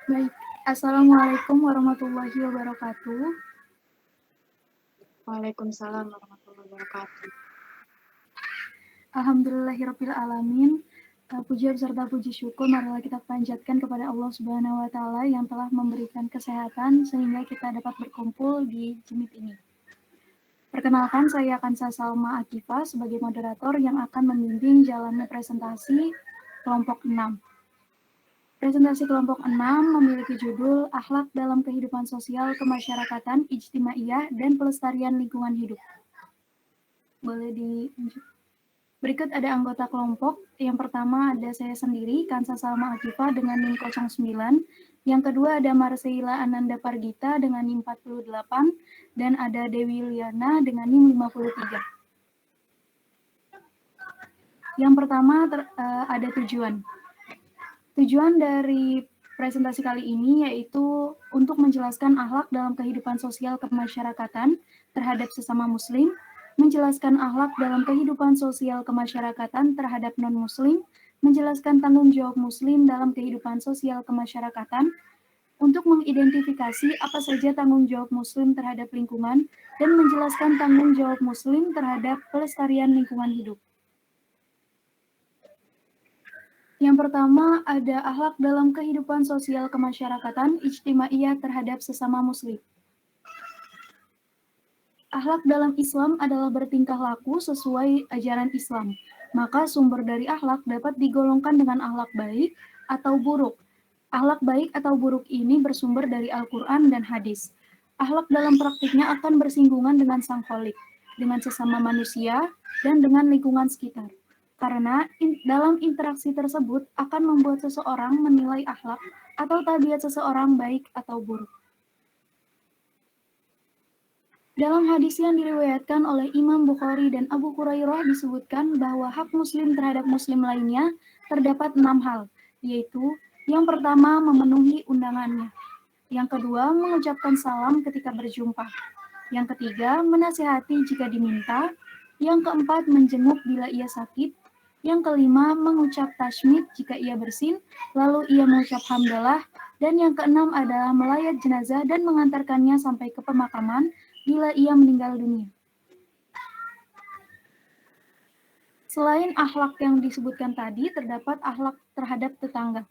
Baik, Assalamualaikum warahmatullahi wabarakatuh. Waalaikumsalam warahmatullahi wabarakatuh. Alhamdulillahirabbil alamin. Puji beserta puji syukur marilah kita panjatkan kepada Allah Subhanahu wa taala yang telah memberikan kesehatan sehingga kita dapat berkumpul di jimit ini. Perkenalkan, saya Kansa Salma Akifa sebagai moderator yang akan membimbing jalannya presentasi kelompok 6. Presentasi kelompok 6 memiliki judul Akhlak dalam Kehidupan Sosial Kemasyarakatan, Ijtimaiyah, dan Pelestarian Lingkungan Hidup. Boleh dilanjut. Berikut ada anggota kelompok. Yang pertama ada saya sendiri, Kansa Salma Akifa dengan NIM 09. Yang kedua ada Marseilla Ananda Pargita dengan NIM 48. Dan ada Dewi Liana dengan NIM 53. Yang pertama ada tujuan. Tujuan dari presentasi kali ini yaitu untuk menjelaskan akhlak dalam kehidupan sosial kemasyarakatan terhadap sesama muslim, menjelaskan akhlak dalam kehidupan sosial kemasyarakatan terhadap non-muslim, menjelaskan tanggung jawab muslim dalam kehidupan sosial kemasyarakatan, untuk mengidentifikasi apa saja tanggung jawab muslim terhadap lingkungan, dan menjelaskan tanggung jawab muslim terhadap pelestarian lingkungan hidup. Yang pertama ada akhlak dalam kehidupan sosial kemasyarakatan ijtimaiyah terhadap sesama muslim. Akhlak dalam Islam adalah bertingkah laku sesuai ajaran Islam. Maka sumber dari akhlak dapat digolongkan dengan akhlak baik atau buruk. Akhlak baik atau buruk ini bersumber dari Al-Quran dan hadis. Akhlak dalam praktiknya akan bersinggungan dengan sang Khalik, dengan sesama manusia, dan dengan lingkungan sekitar. Karena dalam interaksi tersebut akan membuat seseorang menilai akhlak atau tabiat seseorang baik atau buruk. Dalam hadis yang diriwayatkan oleh Imam Bukhari dan Abu Hurairah disebutkan bahwa hak muslim terhadap muslim lainnya terdapat 6 hal, yaitu yang pertama memenuhi undangannya, yang kedua mengucapkan salam ketika berjumpa, yang ketiga menasihati jika diminta, yang keempat menjenguk bila ia sakit, yang kelima mengucap tasmid jika ia bersin, lalu ia mengucap hamdalah, dan yang keenam adalah melayat jenazah dan mengantarkannya sampai ke pemakaman bila ia meninggal dunia. Selain akhlak yang disebutkan tadi, terdapat akhlak terhadap tetangga.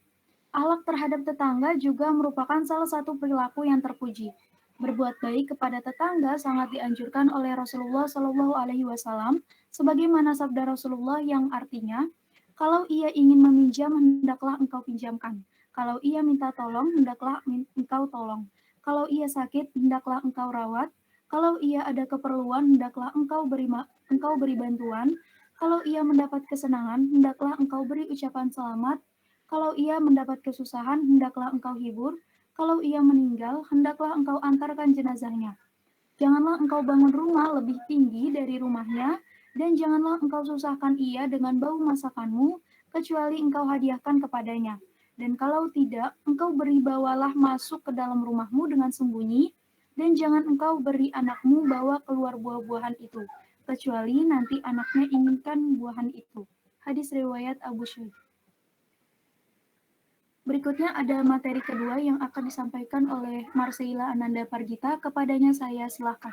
Akhlak terhadap tetangga juga merupakan salah satu perilaku yang terpuji. Berbuat baik kepada tetangga sangat dianjurkan oleh Rasulullah Shallallahu Alaihi Wasallam, sebagaimana sabda Rasulullah yang artinya, kalau ia ingin meminjam hendaklah engkau pinjamkan. Kalau ia minta tolong hendaklah engkau tolong. Kalau ia sakit hendaklah engkau rawat. Kalau ia ada keperluan hendaklah engkau beri bantuan. Kalau ia mendapat kesenangan hendaklah engkau beri ucapan selamat. Kalau ia mendapat kesusahan, hendaklah engkau hibur. Kalau ia meninggal, hendaklah engkau antarkan jenazahnya. Janganlah engkau bangun rumah lebih tinggi dari rumahnya, dan janganlah engkau susahkan ia dengan bau masakanmu, kecuali engkau hadiahkan kepadanya. Dan kalau tidak, engkau beri bawalah masuk ke dalam rumahmu dengan sembunyi, dan jangan engkau beri anakmu bawa keluar buah-buahan itu, kecuali nanti anaknya inginkan buahan itu. Hadis riwayat Abu Syekh. Berikutnya ada materi kedua yang akan disampaikan oleh Marseilla Ananda Pargita. Kepadanya saya silakan.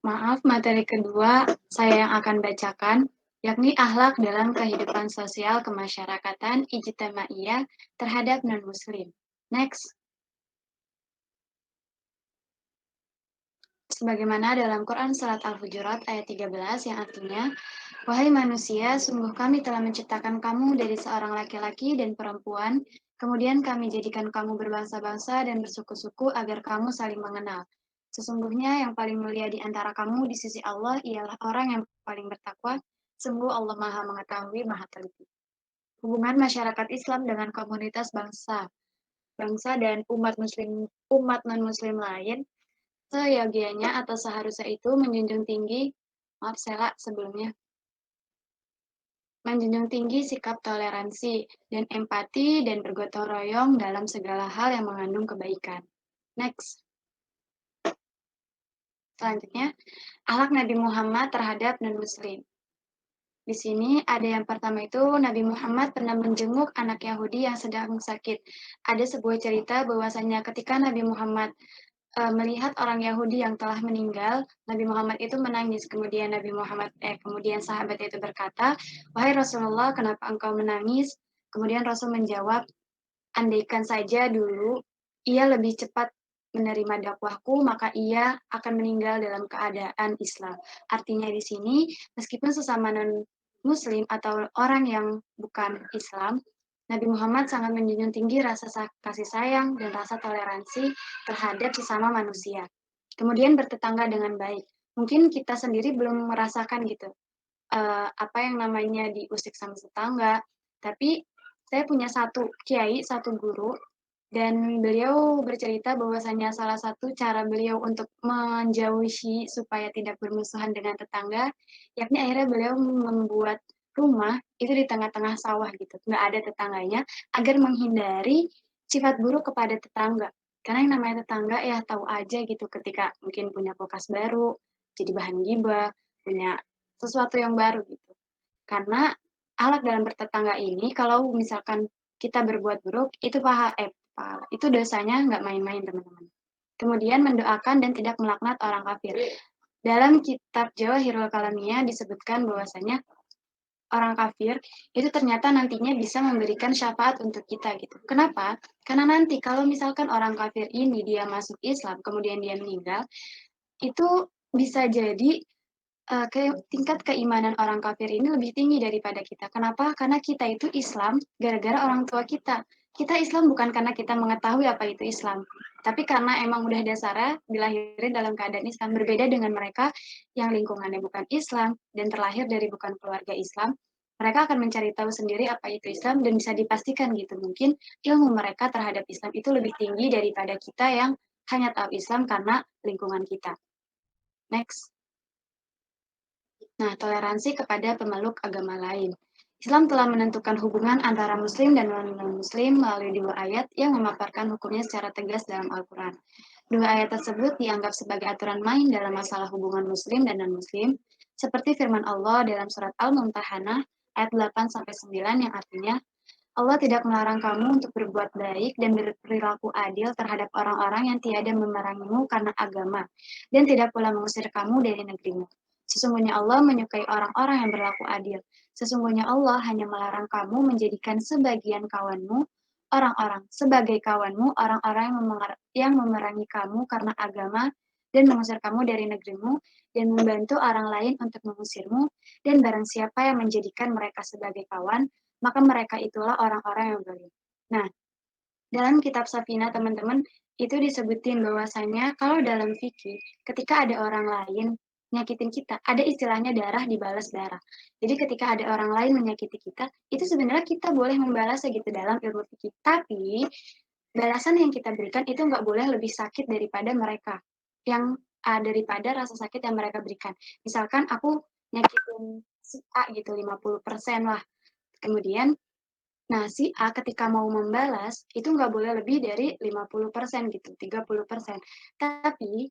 Maaf, materi kedua saya yang akan bacakan, yakni akhlak dalam kehidupan sosial kemasyarakatan ijtimaiyah terhadap non-muslim. Next. Sebagaimana dalam Quran Surat Al-Hujurat ayat 13 yang artinya, wahai manusia, sungguh kami telah menciptakan kamu dari seorang laki-laki dan perempuan, kemudian kami jadikan kamu berbangsa-bangsa dan bersuku-suku agar kamu saling mengenal. Sesungguhnya yang paling mulia di antara kamu di sisi Allah ialah orang yang paling bertakwa, sungguh Allah Maha Mengetahui, Maha Teliti. Hubungan masyarakat Islam dengan komunitas bangsa dan umat non-muslim lain seyogianya atau seharusnya itu menjunjung tinggi, maaf Sela sebelumnya, menjunjung tinggi sikap toleransi dan empati dan bergotong royong dalam segala hal yang mengandung kebaikan. Next, selanjutnya, akhlak Nabi Muhammad terhadap non-Muslim. Di sini ada yang pertama itu Nabi Muhammad pernah menjenguk anak Yahudi yang sedang sakit. Ada sebuah cerita bahwasanya ketika Nabi Muhammad melihat orang Yahudi yang telah meninggal, Nabi Muhammad itu menangis. Kemudian sahabat itu berkata, "Wahai Rasulullah, kenapa engkau menangis?" Kemudian Rasul menjawab, "Andaikan saja dulu ia lebih cepat menerima dakwahku, maka ia akan meninggal dalam keadaan Islam." Artinya di sini, meskipun sesama non-Muslim atau orang yang bukan Islam, Nabi Muhammad sangat menjunjung tinggi rasa kasih sayang dan rasa toleransi terhadap sesama manusia. Kemudian bertetangga dengan baik. Mungkin kita sendiri belum merasakan gitu, apa yang namanya diusik sama tetangga, tapi saya punya satu kiai, satu guru, dan beliau bercerita bahwasanya salah satu cara beliau untuk menjauhi supaya tidak bermusuhan dengan tetangga, yakni akhirnya beliau membuat rumah itu di tengah-tengah sawah gitu, nggak ada tetangganya, agar menghindari sifat buruk kepada tetangga. Karena yang namanya tetangga ya tahu aja gitu ketika mungkin punya kulkas baru, jadi bahan gibah, punya sesuatu yang baru gitu. Karena akhlak dalam bertetangga ini kalau misalkan kita berbuat buruk itu itu dosanya nggak main-main teman-teman. Kemudian mendoakan dan tidak melaknat orang kafir. Dalam kitab Jawahirul Kalamiyah disebutkan bahwasanya orang kafir itu ternyata nantinya bisa memberikan syafaat untuk kita gitu. Kenapa? Karena nanti kalau misalkan orang kafir ini dia masuk Islam kemudian dia meninggal, itu bisa jadi tingkat keimanan orang kafir ini lebih tinggi daripada kita. Kenapa? Karena kita itu Islam gara-gara orang tua kita. Kita Islam bukan karena kita mengetahui apa itu Islam, tapi karena emang udah dasarnya dilahirin dalam keadaan Islam. Berbeda dengan mereka yang lingkungannya bukan Islam dan terlahir dari bukan keluarga Islam, mereka akan mencari tahu sendiri apa itu Islam dan bisa dipastikan gitu. Mungkin ilmu mereka terhadap Islam itu lebih tinggi daripada kita yang hanya tahu Islam karena lingkungan kita. Next. Nah, toleransi kepada pemeluk agama lain. Islam telah menentukan hubungan antara Muslim dan non-Muslim melalui dua ayat yang memaparkan hukumnya secara tegas dalam Al-Quran. Dua ayat tersebut dianggap sebagai aturan main dalam masalah hubungan Muslim dan non-Muslim, seperti firman Allah dalam surat Al-Mumtahanah ayat 8-9 yang artinya, Allah tidak melarang kamu untuk berbuat baik dan berperilaku adil terhadap orang-orang yang tiada memerangimu karena agama, dan tidak pula mengusir kamu dari negerimu. Sesungguhnya Allah menyukai orang-orang yang berlaku adil. Sesungguhnya Allah hanya melarang kamu menjadikan sebagian kawanmu, orang-orang, sebagai kawanmu, orang-orang yang memerangi kamu karena agama dan mengusir kamu dari negerimu dan membantu orang lain untuk mengusirmu, dan barang siapa yang menjadikan mereka sebagai kawan, maka mereka itulah orang-orang yang zalim. Nah, dalam kitab Safina teman-teman itu disebutin bahwasanya kalau dalam fikih ketika ada orang lain nyakitin kita, ada istilahnya darah dibalas darah. Jadi ketika ada orang lain menyakiti kita, itu sebenarnya kita boleh membalasnya gitu dalam ilmu fikih. Tapi balasan yang kita berikan itu nggak boleh lebih sakit daripada mereka yang daripada rasa sakit yang mereka berikan. Misalkan aku nyakitin si A gitu 50% lah. Kemudian nah, si A ketika mau membalas, itu nggak boleh lebih dari 50% gitu, 30%. Tapi,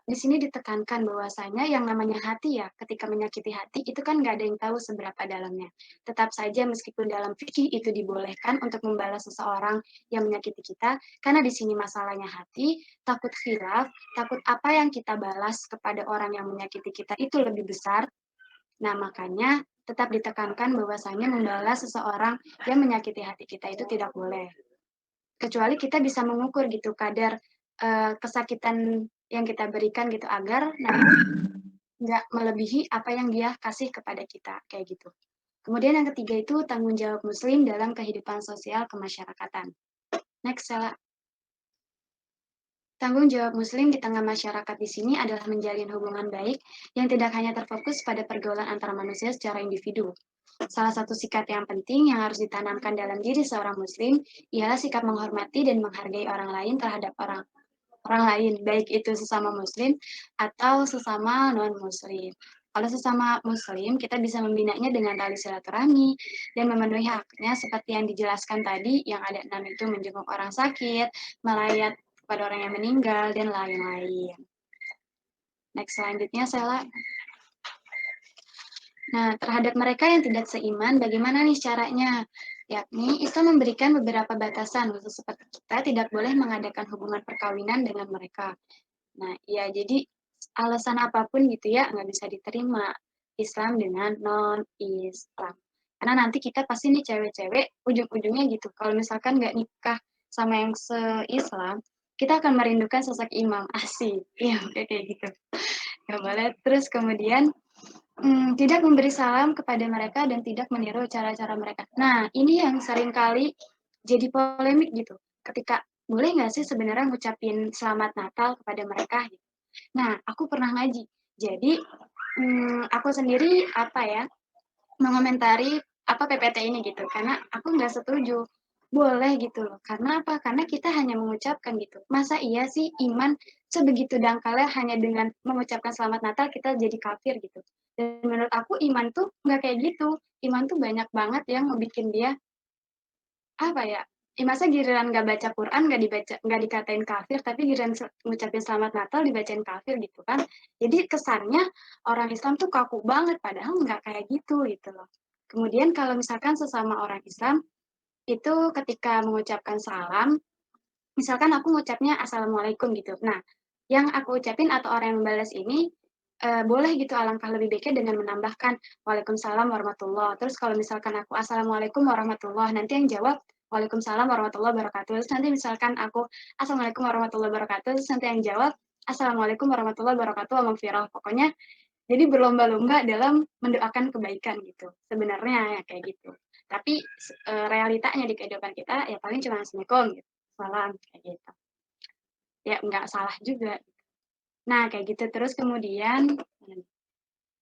di sini ditekankan bahwasanya yang namanya hati ya, ketika menyakiti hati, itu kan nggak ada yang tahu seberapa dalamnya. Tetap saja meskipun dalam fikih itu dibolehkan untuk membalas seseorang yang menyakiti kita, karena di sini masalahnya hati, takut khilaf, takut apa yang kita balas kepada orang yang menyakiti kita itu lebih besar. Nah, makanya tetap ditekankan bahwasanya membalas seseorang yang menyakiti hati kita itu tidak boleh. Kecuali kita bisa mengukur gitu kadar kesakitan yang kita berikan gitu agar nanti nggak melebihi apa yang dia kasih kepada kita kayak gitu. Kemudian yang ketiga itu tanggung jawab Muslim dalam kehidupan sosial kemasyarakatan. Next, Sela. Tanggung jawab Muslim di tengah masyarakat di sini adalah menjalin hubungan baik yang tidak hanya terfokus pada pergaulan antara manusia secara individu. Salah satu sikap yang penting yang harus ditanamkan dalam diri seorang Muslim ialah sikap menghormati dan menghargai orang lain terhadap orang lain, baik itu sesama Muslim atau sesama non-Muslim. Kalau sesama muslim, kita bisa membinanya dengan tali silaturahmi dan memenuhi haknya seperti yang dijelaskan tadi, yang ada 6 itu menjenguk orang sakit, melayat kepada orang yang meninggal, dan lain-lain. Next, selanjutnya, Sela. Nah, terhadap mereka yang tidak seiman, bagaimana nih caranya? Yakni, Islam memberikan beberapa batasan, khusus seperti kita tidak boleh mengadakan hubungan perkawinan dengan mereka. Nah, ya jadi alasan apapun gitu ya, nggak bisa diterima Islam dengan non-Islam. Karena nanti kita pasti nih cewek-cewek, ujung-ujungnya gitu, kalau misalkan nggak nikah sama yang se-Islam, kita akan merindukan sosok imam, asik. Iya, kayak gitu. Nggak boleh. Terus kemudian, tidak memberi salam kepada mereka dan tidak meniru cara-cara mereka. Nah, ini yang seringkali jadi polemik gitu. Ketika, boleh nggak sih sebenarnya ngucapin selamat Natal kepada mereka? Nah, aku pernah ngaji. Jadi, aku sendiri apa ya, mengomentari apa PPT ini gitu, karena aku nggak setuju. Boleh gitu loh. Karena apa? Karena kita hanya mengucapkan gitu. Masa iya sih iman sebegitu dangkalnya hanya dengan mengucapkan selamat Natal kita jadi kafir gitu. Dan menurut aku iman tuh nggak kayak gitu. Iman tuh banyak banget yang ngebikin dia apa ya, masa giliran nggak baca Quran, nggak dikatain kafir, tapi giliran ngucapin selamat Natal dibacain kafir gitu kan. Jadi kesannya orang Islam tuh kaku banget, padahal nggak kayak gitu loh. Kemudian kalau misalkan sesama orang Islam, itu ketika mengucapkan salam, misalkan aku ngucapnya assalamualaikum gitu. Nah, yang aku ucapin atau orang yang membalas ini boleh gitu alangkah lebih baiknya dengan menambahkan waalaikumsalam warahmatullah. Terus kalau misalkan aku assalamualaikum warahmatullah, nanti yang jawab waalaikumsalam warahmatullahi wabarakatuh. Terus nanti misalkan aku assalamualaikum warahmatullahi wabarakatuh, terus nanti yang jawab assalamualaikum warahmatullahi wabarakatuh wa maghfirah. Pokoknya jadi berlomba-lomba dalam mendoakan kebaikan gitu. Sebenarnya ya kayak gitu. Tapi realitanya di kehidupan kita ya paling cuma assalamualaikum gitu. Salam kayak gitu. Ya nggak salah juga. Nah, kayak gitu. Terus kemudian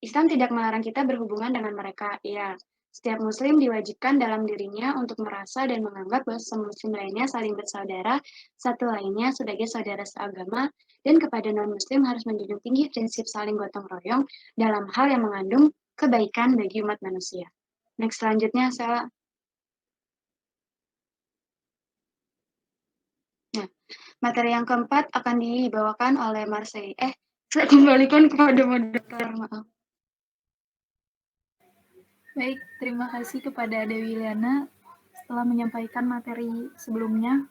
Islam tidak melarang kita berhubungan dengan mereka. Ya, setiap muslim diwajibkan dalam dirinya untuk merasa dan menganggap bahwa semua muslim lainnya saling bersaudara, satu lainnya sebagai saudara seagama, dan kepada non-muslim harus menjunjung tinggi prinsip saling gotong royong dalam hal yang mengandung kebaikan bagi umat manusia. Next, selanjutnya, saya. Nah, materi yang keempat akan dibawakan oleh Marseille. Saya kembalikan kepada moderator, maaf. Baik, terima kasih kepada Dewi Liana setelah menyampaikan materi sebelumnya.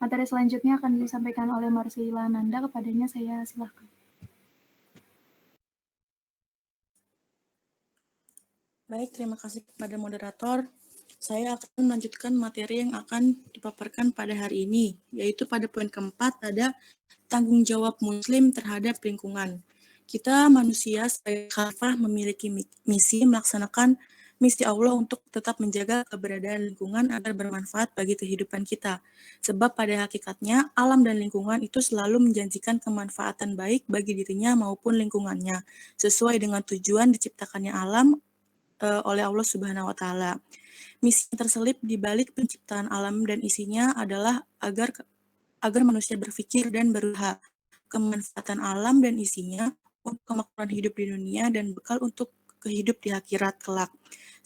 Materi selanjutnya akan disampaikan oleh Marcella Nanda. Kepadanya saya silakan. Baik, terima kasih kepada moderator. Saya akan melanjutkan materi yang akan dipaparkan pada hari ini, yaitu pada poin keempat ada tanggung jawab muslim terhadap lingkungan. Kita manusia sebagai khalifah memiliki misi melaksanakan misi Allah untuk tetap menjaga keberadaan lingkungan agar bermanfaat bagi kehidupan kita. Sebab pada hakikatnya alam dan lingkungan itu selalu menjanjikan kemanfaatan baik bagi dirinya maupun lingkungannya, sesuai dengan tujuan diciptakannya alam oleh Allah Subhanahu wa taala. Misi yang terselip di balik penciptaan alam dan isinya adalah agar manusia berpikir dan berusaha kemanfaatan alam dan isinya untuk kemakmuran hidup di dunia dan bekal untuk kehidup di akhirat kelak.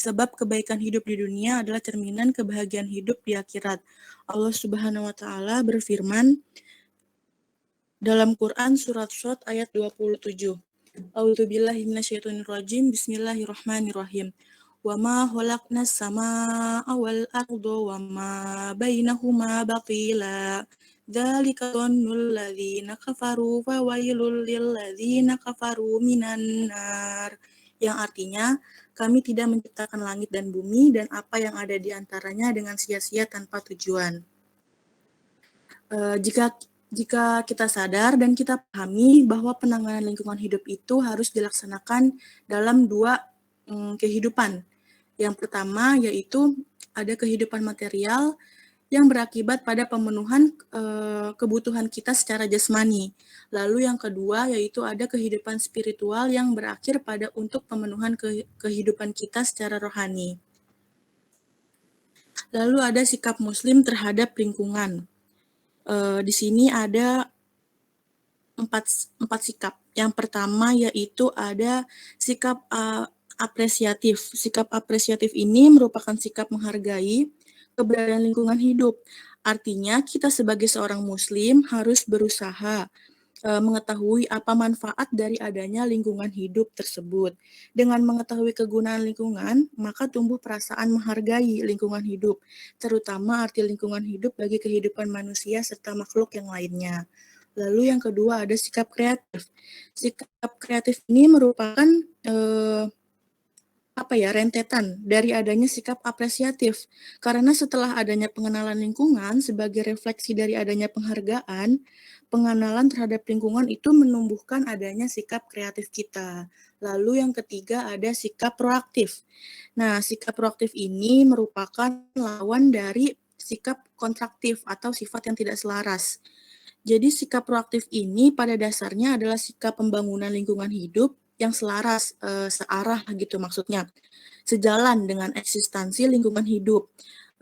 Sebab kebaikan hidup di dunia adalah cerminan kebahagiaan hidup di akhirat. Allah Subhanahu wa taala berfirman dalam Quran surat Shad ayat 27. A'udzubillahi minasyaitonirrajim. Bismillahirrahmanirrahim. Wa ma khalaqnas samaa'a wal arda wa ma bainahuma batila. Dzalika dhannul ladzina kafaru fa wailul lil ladzina kafaru minan nar. Yang artinya, kami tidak menciptakan langit dan bumi dan apa yang ada di antaranya dengan sia-sia tanpa tujuan. Jika kita sadar dan kita pahami bahwa penanganan lingkungan hidup itu harus dilaksanakan dalam dua kehidupan. Yang pertama yaitu ada kehidupan material yang berakibat pada pemenuhan kebutuhan kita secara jasmani. Lalu yang kedua yaitu ada kehidupan spiritual yang berakhir pada untuk pemenuhan kehidupan kita secara rohani. Lalu ada sikap muslim terhadap lingkungan. Di sini ada empat sikap. Yang pertama yaitu ada sikap apresiatif. Sikap apresiatif ini merupakan sikap menghargai keberadaan lingkungan hidup. Artinya kita sebagai seorang muslim harus berusaha mengetahui apa manfaat dari adanya lingkungan hidup tersebut. Dengan mengetahui kegunaan lingkungan, maka tumbuh perasaan menghargai lingkungan hidup, terutama arti lingkungan hidup bagi kehidupan manusia serta makhluk yang lainnya. Lalu yang kedua ada sikap kreatif. Sikap kreatif ini merupakan rentetan dari adanya sikap apresiatif. Karena setelah adanya pengenalan lingkungan sebagai refleksi dari adanya penghargaan, pengenalan terhadap lingkungan itu menumbuhkan adanya sikap kreatif kita. Lalu yang ketiga ada sikap proaktif. Nah, sikap proaktif ini merupakan lawan dari sikap kontraktif atau sifat yang tidak selaras. Jadi sikap proaktif ini pada dasarnya adalah sikap pembangunan lingkungan hidup yang selaras, searah gitu maksudnya, sejalan dengan eksistensi lingkungan hidup.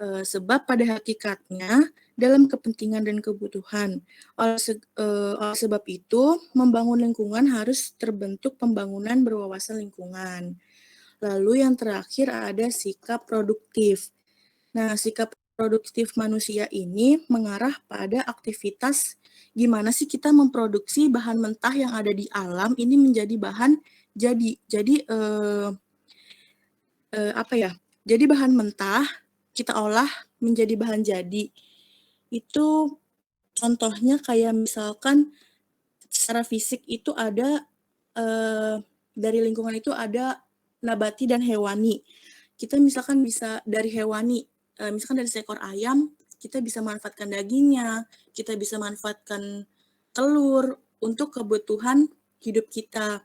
Sebab pada hakikatnya dalam kepentingan dan kebutuhan. Oleh sebab itu, membangun lingkungan harus terbentuk pembangunan berwawasan lingkungan. Lalu yang terakhir ada sikap produktif. Nah, sikap produktif manusia ini mengarah pada aktivitas gimana sih kita memproduksi bahan mentah yang ada di alam ini menjadi bahan jadi. Jadi bahan mentah kita olah menjadi bahan jadi. Itu contohnya kayak misalkan secara fisik itu ada dari lingkungan itu ada nabati dan hewani. Kita misalkan bisa dari hewani, misalkan dari seekor ayam, kita bisa manfaatkan dagingnya, kita bisa manfaatkan telur untuk kebutuhan hidup kita.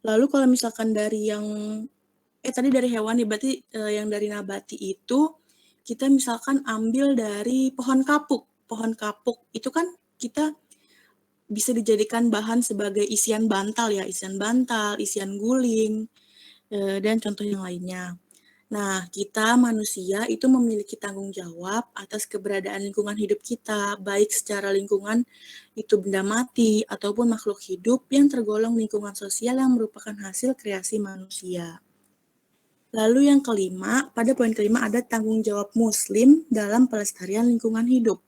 Lalu kalau misalkan dari yang tadi dari hewani, berarti yang dari nabati itu kita misalkan ambil dari pohon kapuk. Pohon kapuk itu kan kita bisa dijadikan bahan sebagai isian bantal ya, isian guling, dan contoh yang lainnya. Nah, kita manusia itu memiliki tanggung jawab atas keberadaan lingkungan hidup kita, baik secara lingkungan itu benda mati ataupun makhluk hidup yang tergolong lingkungan sosial yang merupakan hasil kreasi manusia. Lalu yang kelima, pada poin kelima ada tanggung jawab muslim dalam pelestarian lingkungan hidup.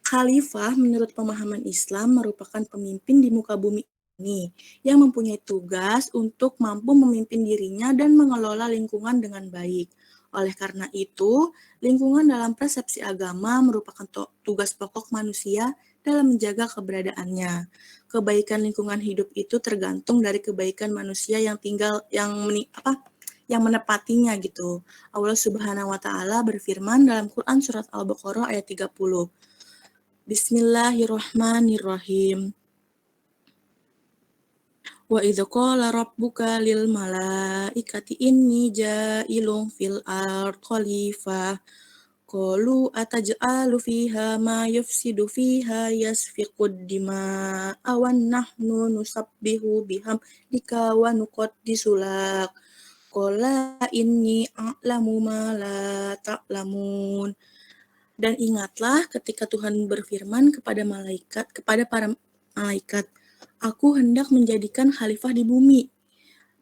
Khalifah menurut pemahaman Islam merupakan pemimpin di muka bumi ini yang mempunyai tugas untuk mampu memimpin dirinya dan mengelola lingkungan dengan baik. Oleh karena itu, lingkungan dalam persepsi agama merupakan tugas pokok manusia dalam menjaga keberadaannya. Kebaikan lingkungan hidup itu tergantung dari kebaikan manusia yang menepatinya gitu. Allah Subhanahu wa taala berfirman dalam Quran surat Al-Baqarah ayat 30. Bismillahirrahmanirrahim. Wa idz qala rabbuka lil malaikati inni ja'ilun fil ard khalifah qalu ataj'alu fiha ma yufsidu fiha yasfiqud dima'a wa nahnu nusabbihu bihamdika wa nuqaddisu lak qala inni a'lamu ma la ta'lamun. Dan ingatlah ketika Tuhan berfirman kepada para malaikat, aku hendak menjadikan khalifah di bumi.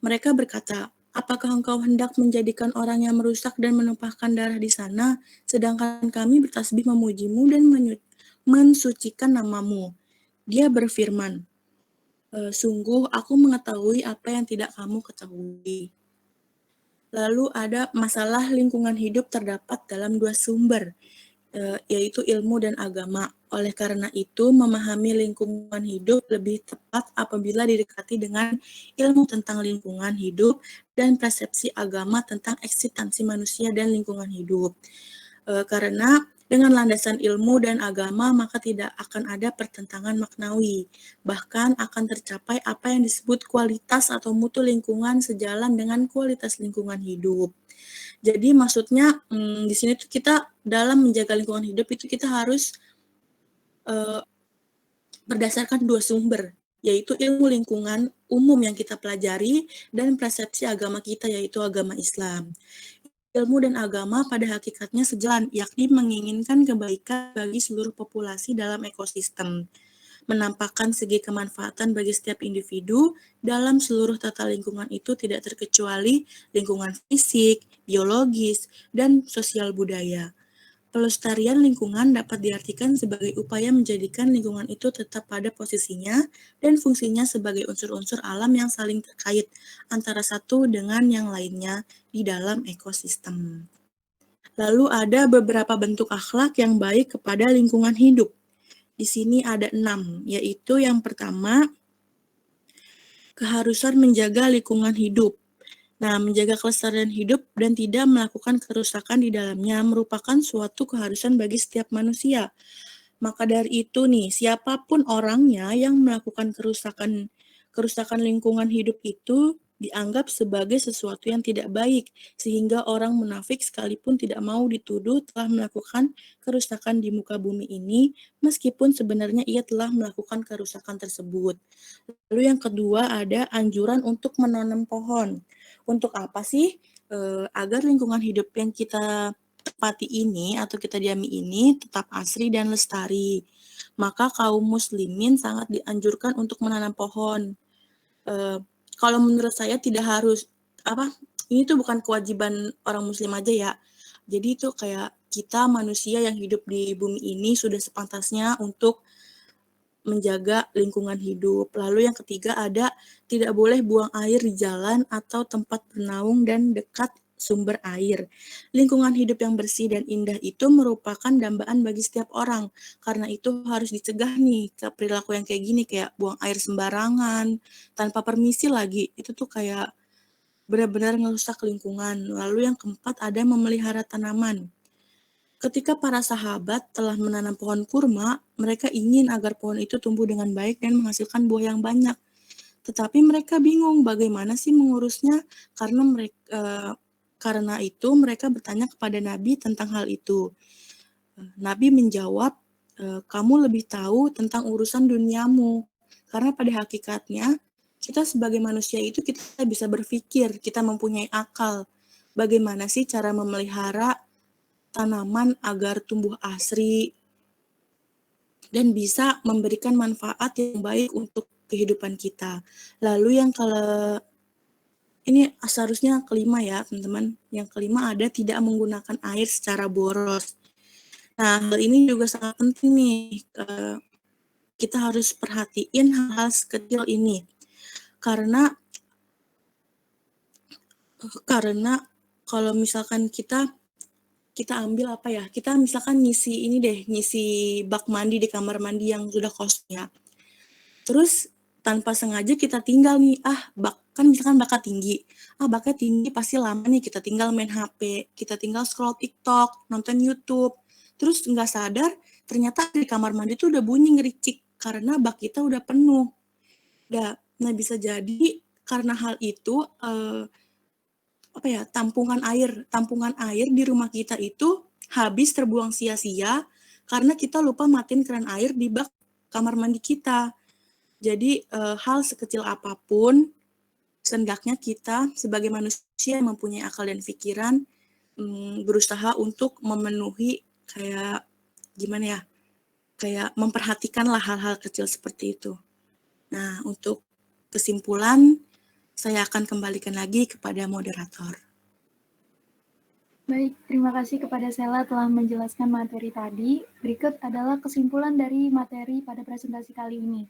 Mereka berkata, apakah engkau hendak menjadikan orang yang merusak dan menumpahkan darah di sana, sedangkan kami bertasbih memujimu dan mensucikan namamu. Dia berfirman, sungguh aku mengetahui apa yang tidak kamu ketahui. Lalu ada masalah lingkungan hidup terdapat dalam dua sumber, yaitu ilmu dan agama. Oleh karena itu, memahami lingkungan hidup lebih tepat apabila didekati dengan ilmu tentang lingkungan hidup dan persepsi agama tentang eksistensi manusia dan lingkungan hidup. Karena dengan landasan ilmu dan agama, maka tidak akan ada pertentangan maknawi. Bahkan akan tercapai apa yang disebut kualitas atau mutu lingkungan sejalan dengan kualitas lingkungan hidup. Jadi maksudnya di sini tuh kita dalam menjaga lingkungan hidup itu kita harus berdasarkan dua sumber, yaitu ilmu lingkungan umum yang kita pelajari dan persepsi agama kita, yaitu agama Islam. Ilmu dan agama pada hakikatnya sejalan, yakni menginginkan kebaikan bagi seluruh populasi dalam ekosistem. menampakkan segi kemanfaatan bagi setiap individu dalam seluruh tata lingkungan itu tidak terkecuali lingkungan fisik, biologis, dan sosial budaya. Pelestarian lingkungan dapat diartikan sebagai upaya menjadikan lingkungan itu tetap pada posisinya dan fungsinya sebagai unsur-unsur alam yang saling terkait antara satu dengan yang lainnya di dalam ekosistem. Lalu ada beberapa bentuk akhlak yang baik kepada lingkungan hidup. Di sini ada 6, yaitu yang pertama, keharusan menjaga lingkungan hidup. Nah, menjaga kelestarian hidup dan tidak melakukan kerusakan di dalamnya merupakan suatu keharusan bagi setiap manusia. Maka dari itu nih, siapapun orangnya yang melakukan kerusakan lingkungan hidup itu dianggap sebagai sesuatu yang tidak baik, sehingga orang munafik sekalipun tidak mau dituduh telah melakukan kerusakan di muka bumi ini, meskipun sebenarnya ia telah melakukan kerusakan tersebut. Lalu yang kedua ada anjuran untuk menanam pohon. Untuk apa sih? Agar lingkungan hidup yang kita tepati ini atau kita diami ini tetap asri dan lestari. Maka kaum muslimin sangat dianjurkan untuk menanam pohon. Kalau menurut saya tidak harus ini tuh bukan kewajiban orang muslim aja ya. Jadi itu kayak kita manusia yang hidup di bumi ini sudah sepantasnya untuk menjaga lingkungan hidup. Lalu yang ketiga ada tidak boleh buang air di jalan atau tempat bernaung dan dekat sumber air. Lingkungan hidup yang bersih dan indah itu merupakan dambaan bagi setiap orang. Karena itu harus dicegah nih ke perilaku yang kayak gini, kayak buang air sembarangan, tanpa permisi lagi. Itu tuh kayak benar-benar ngerusak lingkungan. Lalu yang keempat ada memelihara tanaman. Ketika para sahabat telah menanam pohon kurma, mereka ingin agar pohon itu tumbuh dengan baik dan menghasilkan buah yang banyak. Tetapi mereka bingung bagaimana sih mengurusnya karena itu mereka bertanya kepada Nabi tentang hal itu. Nabi menjawab, kamu lebih tahu tentang urusan duniamu. Karena pada hakikatnya kita sebagai manusia itu kita bisa berpikir, kita mempunyai akal. Bagaimana sih cara memelihara tanaman agar tumbuh asri dan bisa memberikan manfaat yang baik untuk kehidupan kita. Lalu yang ini seharusnya kelima ya teman-teman. Yang kelima ada tidak menggunakan air secara boros. Nah, hal ini juga sangat penting nih. Kita harus perhatiin hal-hal sekecil ini. Karena kalau misalkan kita ambil kita misalkan ngisi bak mandi di kamar mandi yang sudah kosong ya. Terus tanpa sengaja kita tinggal nih, misalkan baknya tinggi pasti lama nih, kita tinggal main HP, kita tinggal scroll TikTok, nonton YouTube, terus nggak sadar ternyata di kamar mandi tuh udah bunyi ngericik karena bak kita udah penuh. Nah bisa jadi karena hal itu tampungan air di rumah kita itu habis terbuang sia-sia karena kita lupa matiin keran air di bak kamar mandi kita. Jadi hal sekecil apapun sendaknya kita sebagai manusia yang mempunyai akal dan pikiran berusaha untuk memenuhi kayak memperhatikanlah hal-hal kecil seperti itu. Nah, untuk kesimpulan saya akan kembalikan lagi kepada moderator. Baik, terima kasih kepada Sela telah menjelaskan materi tadi. Berikut adalah kesimpulan dari materi pada presentasi kali ini.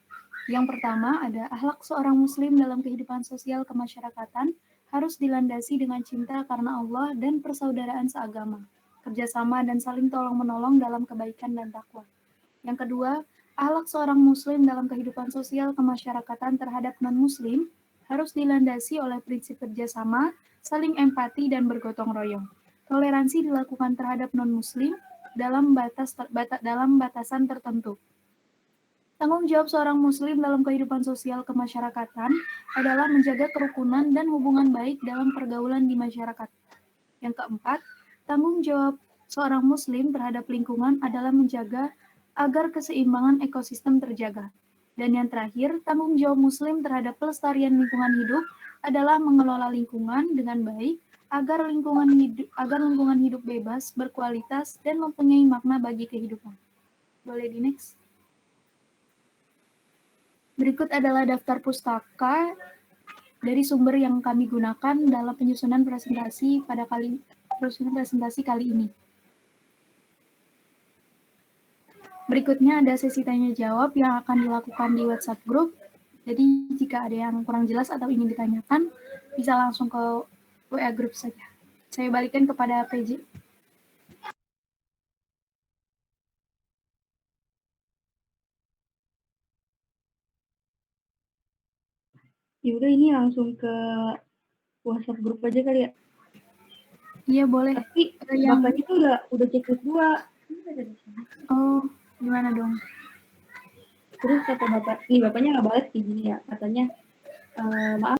Yang pertama ada akhlak seorang muslim dalam kehidupan sosial kemasyarakatan harus dilandasi dengan cinta karena Allah dan persaudaraan seagama, kerjasama dan saling tolong-menolong dalam kebaikan dan takwa. Yang kedua, akhlak seorang muslim dalam kehidupan sosial kemasyarakatan terhadap non-muslim harus dilandasi oleh prinsip kerjasama, saling empati, dan bergotong royong. Toleransi dilakukan terhadap non-muslim dalam batasan tertentu. Tanggung jawab seorang muslim dalam kehidupan sosial kemasyarakatan adalah menjaga kerukunan dan hubungan baik dalam pergaulan di masyarakat. Yang keempat, tanggung jawab seorang muslim terhadap lingkungan adalah menjaga agar keseimbangan ekosistem terjaga. Dan yang terakhir, tanggung jawab muslim terhadap pelestarian lingkungan hidup adalah mengelola lingkungan dengan baik agar lingkungan hidup bebas, berkualitas, dan mempunyai makna bagi kehidupan. Boleh di next? Berikut adalah daftar pustaka dari sumber yang kami gunakan dalam penyusunan presentasi kali ini. Berikutnya ada sesi tanya jawab yang akan dilakukan di WhatsApp group. Jadi jika ada yang kurang jelas atau ingin ditanyakan, bisa langsung ke WA group saja. Saya balikan kepada PJ. Ya udah, ini langsung ke WhatsApp grup aja kali ya. Iya boleh. Tapi bapaknya tuh udah checklist 2. Oh, gimana dong? Terus kata bapaknya nggak balas sih gini ya, katanya maaf